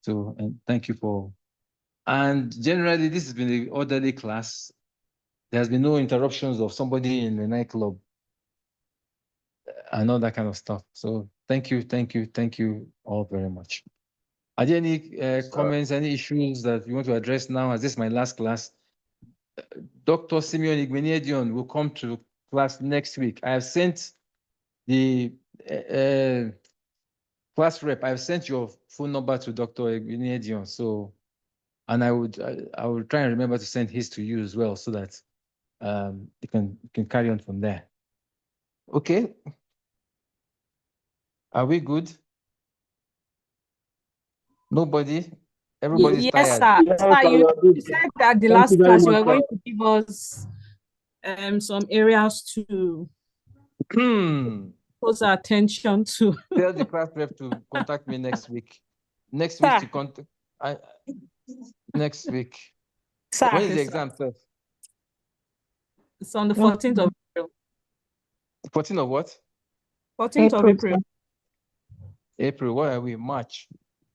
so, and thank you for. And generally, this has been an orderly class. There has been no interruptions of somebody in the nightclub and all that kind of stuff. So thank you all very much. Are there any comments, any issues that you want to address now? As this is my last class, Dr. Simeon Igbenedion will come to class next week. I have sent the class rep. I've sent your phone number to Dr. Igbenedion. So, and I will try and remember to send his to you as well, so that you can carry on from there. Okay. Are we good? Nobody? Everybody's Yes, tired. sir. Yes, Sir, sir, we you are good, sir. said that the Thank last you very class you much, were going sir. to give us some areas to pose our attention to. Tell the class rep to contact me next week. Next week Sir. to contact. Next week. Sir. When is the exam, sir? It's on the 14th of April. 14th of what? 14th of April. April. What are we? March.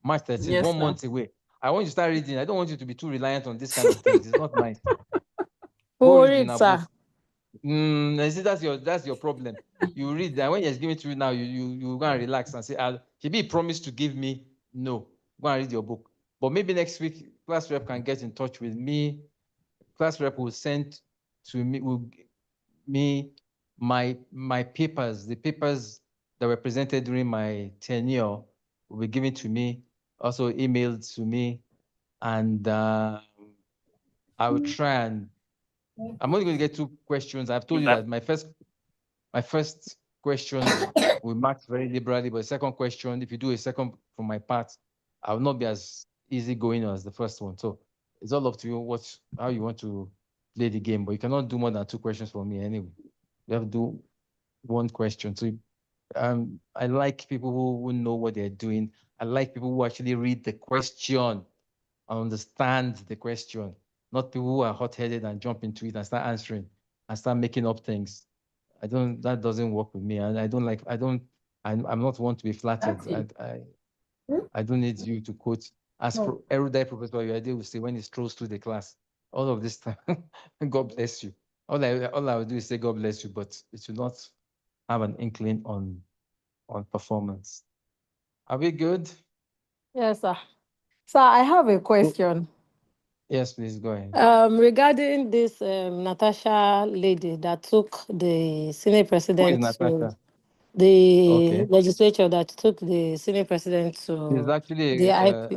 March 13th. Yes, 1 sir. month away. I want you to start reading. I don't want you to be too reliant on this kind of things. It's not nice. Who Go read in read, a sir? book. I see that's your problem. You read that when he's giving to you now, you go and relax and say, he promised to give me. No, go and read your book. But maybe next week, class rep can get in touch with me. Class rep will send to me my papers, the papers that were presented during my tenure will be given to me, also emailed to me, and I will try and I'm only going to get 2 questions. I've told you that my first question will mark very liberally, but the second question, if you do a second from my part, I will not be as easygoing as the first one. So it's all up to you how you want to play the game, but you cannot do more than 2 questions for me anyway. You have to do 1 question. So I like people who know what they're doing. I like people who actually read the question and understand the question, not people who are hot-headed and jump into it and start answering and start making up things. That doesn't work with me. And I'm not one to be flattered. I don't need you to quote, as erudite Professor Oyade will say when he strolls through the class, all of this time, God bless you. All I will do is say God bless you, but it should not have an inkling on performance. Are we good? Yes, sir. Sir, I have a question. Yes, please go ahead. Regarding this Natasha lady that took the Senate president Natasha? the legislature that took the Senate president to It's actually the IP.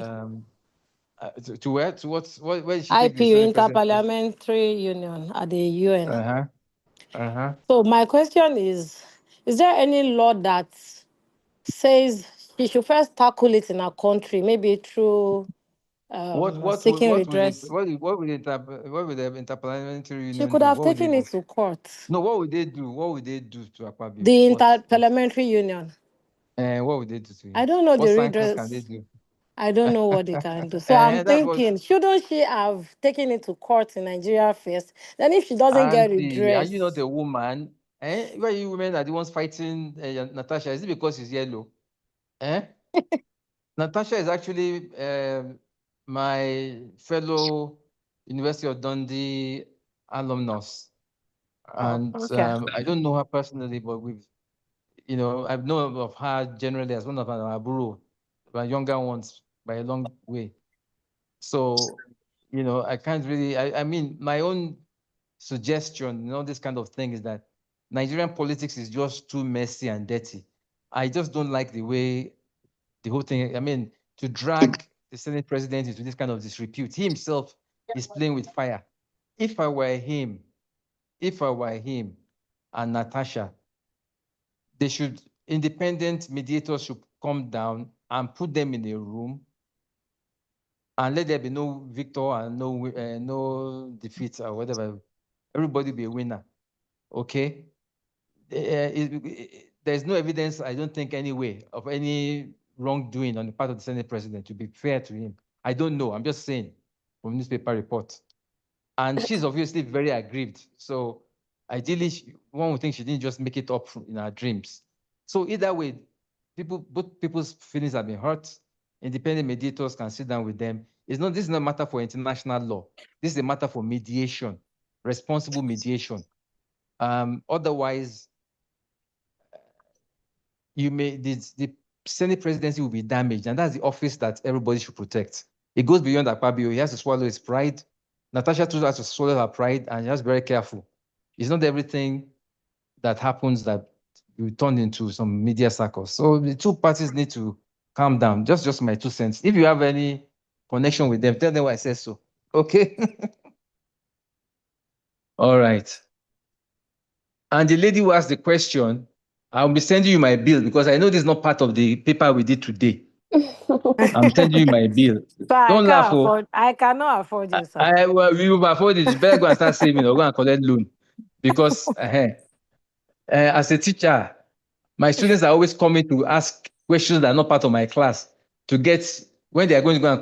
To where? To what? Where did she take IPU, the Senate president? Interparliamentary Union at the UN. Uh-huh. So my question is there any law that says she should first tackle it in her country, maybe through seeking redress? What would the Interparliamentary She Union could do? have What would they taken do? it to court. No, what would they do? What would they do to Akpabio? The Interparliamentary Union. And what would they do to him? I don't know what the sanctions redress. can they do? I don't know what they can do. So I'm That's what. thinking, shouldn't she have taken it to court in Nigeria first? Then if she doesn't get Auntie, are redress, you not a woman? Why you women are the ones fighting Natasha? Is it because she's yellow? Natasha is actually my fellow University of Dundee alumnus. And Okay. I don't know her personally, but I've known of her generally as one of our Aburu, our younger ones by a long way. So, I can't really, I mean, my own suggestion, this kind of thing is that Nigerian politics is just too messy and dirty. I just don't like the way the whole thing, I mean, to drag the Senate president into this kind of disrepute. He himself is playing with fire. If I were him and Natasha, independent mediators should come down and put them in a room and let there be no victor and no defeat or whatever. Everybody be a winner, okay? There's no evidence, I don't think, anyway, of any wrongdoing on the part of the Senate president, to be fair to him. I don't know, I'm just saying from newspaper reports. And she's obviously very aggrieved. So ideally, one would think she didn't just make it up in her dreams. So either way, both people's feelings have been hurt. Independent mediators can sit down with them. This is not a matter for international law. This is a matter for mediation, responsible mediation. Otherwise, the Senate presidency will be damaged, and that's the office that everybody should protect. It goes beyond Akpabio. He has to swallow his pride. Natasha too has to swallow her pride, and just very careful. It's not everything that happens that will turn into some media circles. So the two parties need to calm down. Just my 2 cents. If you have any connection with them, tell them why I said so. Okay. All right. And the lady who asked the question, I'll be sending you my bill because I know this is not part of the paper we did today. I'm sending you my bill. Sir, Don't laugh. I cannot afford you, sir. We will afford it. You better go and start saving or go and collect loan. Because as a teacher, my students are always coming to ask questions that are not part of my class to get, when they are going to go and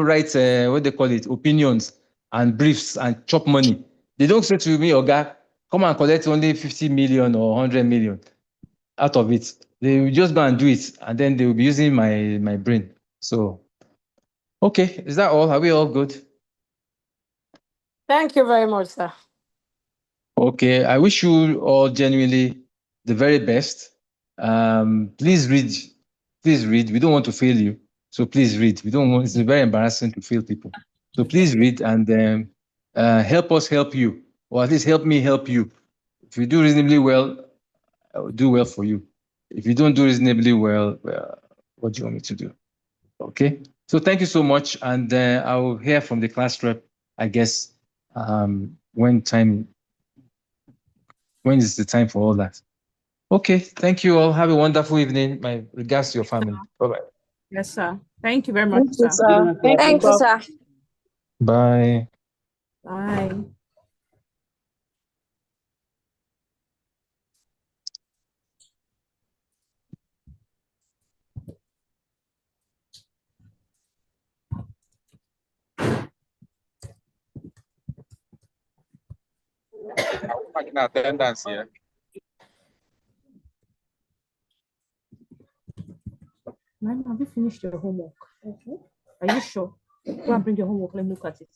write, what they call it, opinions and briefs and chop money. They don't say to me, Oga, come and collect only 50 million or 100 million out of it. They will just go and do it, and then they will be using my brain. So, okay, is that all? Are we all good? Thank you very much, sir. Okay, I wish you all genuinely the very best. Please read. Please read. We don't want to fail you. So please read. We don't want, it's very embarrassing to fail people. So please read and help us help you, or at least help me help you. If you do reasonably well, I will do well for you. If you don't do reasonably well, what do you want me to do? Okay. So thank you so much. And I will hear from the class rep, I guess, when is the time for all that? Okay, thank you all. Have a wonderful evening. My regards to your family. Bye-bye. Yes, sir. Thank you very much, Thank you, sir. sir. Thank you, sir. Bye. Bye. Marking attendance here. Man, have you finished your homework? Okay. Are you sure? Go and bring your homework. Let me look at it.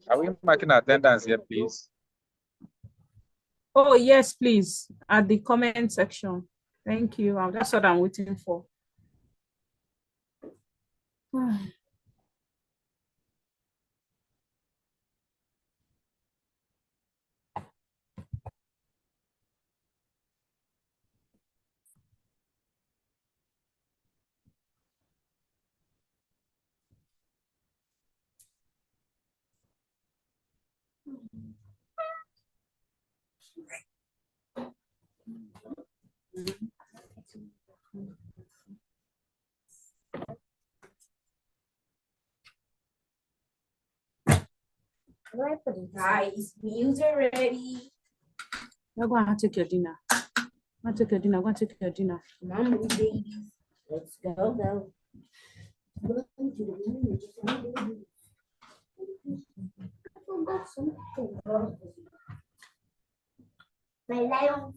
Are we marking attendance here, please? Oh, yes, please. At the comment section. Thank you. That's what I'm waiting for. Guys, meals are ready. You're going to take your dinner. Go and take your dinner. Go and take your dinner. Come on, babies. Let's go. My life.